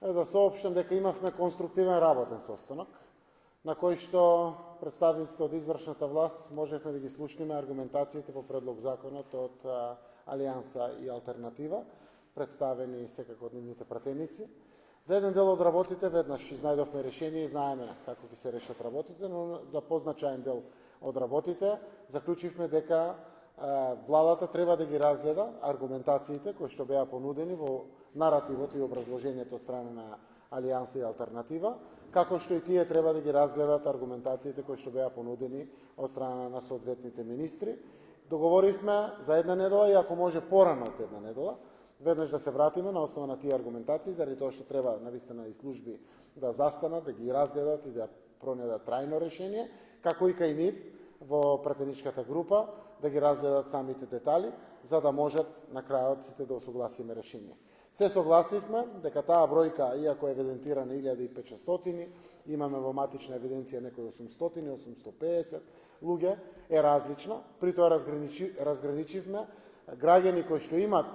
да соопштам дека имавме конструктивен работен состанок, на кој што представниците од извршната власт можевме да ги слушнеме аргументациите по предлог законот од Алијанса и Алтернатива, представени секако од нивните пратеници. За еден дел од работите веднаш изнајдовме решение и знаеме како ќе се решат работите, но за позначаен дел од работите заклучивме дека владата треба да ги разгледа аргументациите кои што беа понудени во наративот и образложението од страна на Алијанса и Алтернатива, како што и тие треба да ги разгледат аргументациите кои што беа понудени од страна на соодветните министри. Договоривме за една недела и ако може порано од една недела, веднаш да се вратиме на основа на тие аргументации, заради тоа што треба навистина и служби да застанат, да ги разгледат и да пронајдат трајно решение, како и кај нив во пратеничката група да ги разгледат самите детали, за да можат на крајот сите да осогласиме решение. Се согласивме дека таа бројка, иако е евидентирана 1500, имаме во матична евиденција некои 800, 850 луѓе, е различна. При тоа разграничивме граѓани кои што имат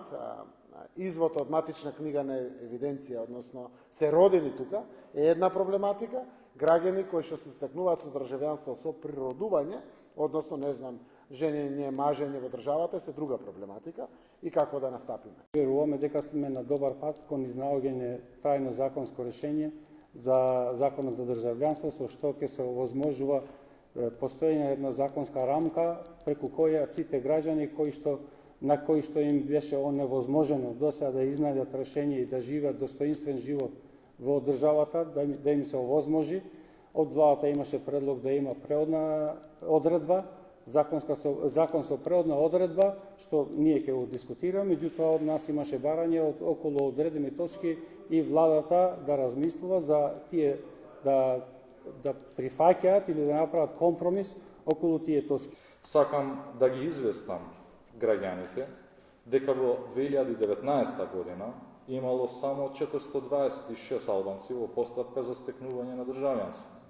извод од матична книга на евиденција, односно се родени тука, е една проблематика. Граѓани кои што се стекнуваат со државјанство со природување, односно, не знам, женење, мажење во државата, се друга проблематика и како да настапиме. Веруваме дека сме на добар пат кон изнаоѓање трајно законско решение за законот за државјанство, со што ќе се овозможува постоење на една законска рамка преку која сите граѓани на кои што им беше оневозможено досега да изнајдат решение и да живеат достоинствен живот во државата, да им се овозможи. Од владата имаше предлог да има преодна одредба, закон со преодна одредба, што ние ќе го дискутираме, меѓутоа од нас имаше барање од околу одредени точки и владата да размислува за тие да прифаќаат или да направат компромис околу тие точки. Сакам да ги известам граѓаните дека во 2019 година имало само 426 албанци во постапка за стекнување на државјанство.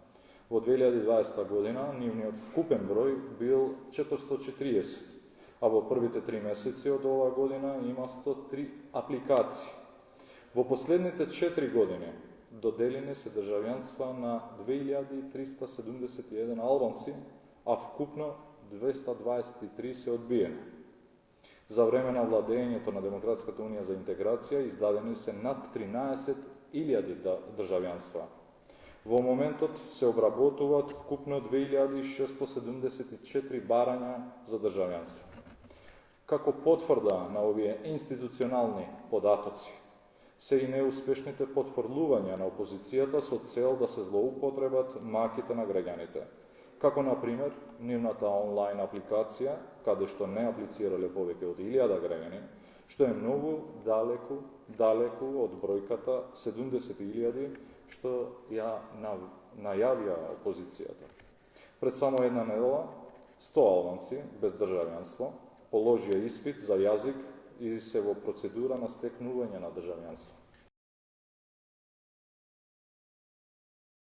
Во 2020 година нивниот вкупен број бил 440, а во првите 3 месеци од оваа година има 103 апликации. Во последните 4 години доделени се државјанства на 2371 албанци, а вкупно 223 се одбиени. За време на владењето на Демократската унија за интеграција издадени се над 13.000 државјанства. Во моментот се обработуваат вкупно 2674 барања за државјанство. Како потврда на овие институционални податоци се и неуспешните потврлувања на опозицијата со цел да се злоупотребат маките на граѓаните, како на пример нивната онлайн апликација, каде што не аплицирале повеќе од 1000 граѓани, што е многу далеку од бројката 70.000 што ја најавија опозицијата. Пред само една недела 100 албанци без државјанство положија испит за јазик и се во процедура на стекнување на државјанство.